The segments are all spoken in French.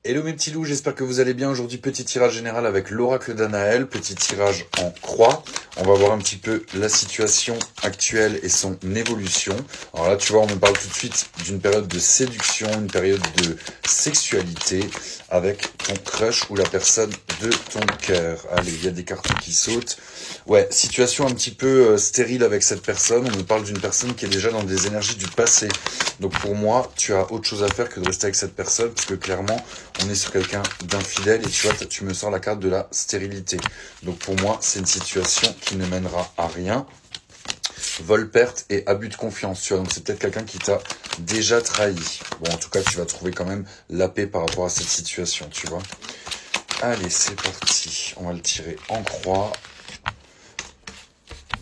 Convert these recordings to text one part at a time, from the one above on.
Hello mes petits loups, j'espère que vous allez bien. Aujourd'hui, petit tirage général avec l'oracle d'Anaël, petit tirage en croix. On va voir un petit peu la situation actuelle et son évolution. Alors là, tu vois, on me parle tout de suite d'une période de séduction, une période de sexualité avec ton crush ou la personne de ton cœur. Allez, il y a des cartes qui sautent. Ouais, situation un petit peu stérile avec cette personne. On me parle d'une personne qui est déjà dans des énergies du passé. Donc pour moi, tu as autre chose à faire que de rester avec cette personne parce que clairement, on est sur quelqu'un d'infidèle et tu vois, tu me sors la carte de la stérilité. Donc pour moi, c'est une situation qui ne mènera à rien. Vol, perte et abus de confiance, tu vois. Donc c'est peut-être quelqu'un qui t'a déjà trahi. Bon, en tout cas, tu vas trouver quand même la paix par rapport à cette situation, tu vois. Allez, c'est parti. On va le tirer en croix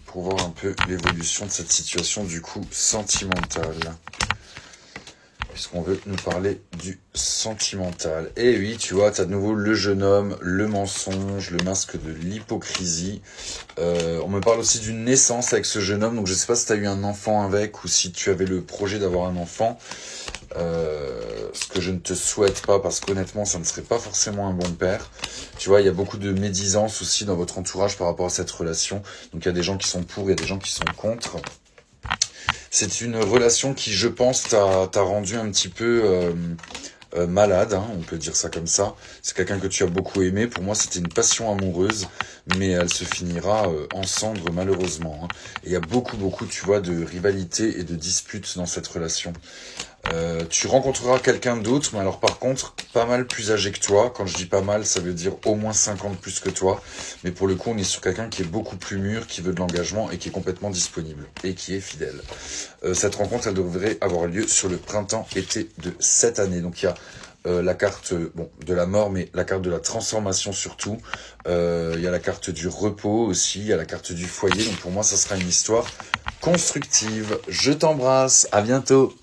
pour voir un peu l'évolution de cette situation du coup sentimentale. Puisqu'on veut nous parler du sentimental. Et oui, tu vois, tu as de nouveau le jeune homme, le mensonge, le masque de l'hypocrisie. On me parle aussi d'une naissance avec ce jeune homme. Donc je sais pas si tu as eu un enfant avec ou si tu avais le projet d'avoir un enfant. Ce que je ne te souhaite pas parce qu'honnêtement, ça ne serait pas forcément un bon père. Tu vois, il y a beaucoup de médisance aussi dans votre entourage par rapport à cette relation. Donc il y a des gens qui sont pour, il y a des gens qui sont contre. C'est une relation qui, je pense, t'a rendu un petit peu malade, hein, on peut dire ça comme ça. C'est quelqu'un que tu as beaucoup aimé. Pour moi, c'était une passion amoureuse, mais elle se finira en cendres malheureusement. Hein. Et il y a beaucoup, tu vois, de rivalité et de disputes dans cette relation. Tu rencontreras quelqu'un d'autre, mais alors par contre, pas mal plus âgé que toi. Quand je dis pas mal, ça veut dire au moins 50 plus que toi. Mais pour le coup, on est sur quelqu'un qui est beaucoup plus mûr, qui veut de l'engagement et qui est complètement disponible et qui est fidèle. Cette rencontre, elle devrait avoir lieu sur le printemps-été de cette année. Donc il y a la carte de la mort, mais la carte de la transformation surtout. Il y a la carte du repos aussi, il y a la carte du foyer. Donc pour moi, ça sera une histoire constructive. Je t'embrasse, à bientôt.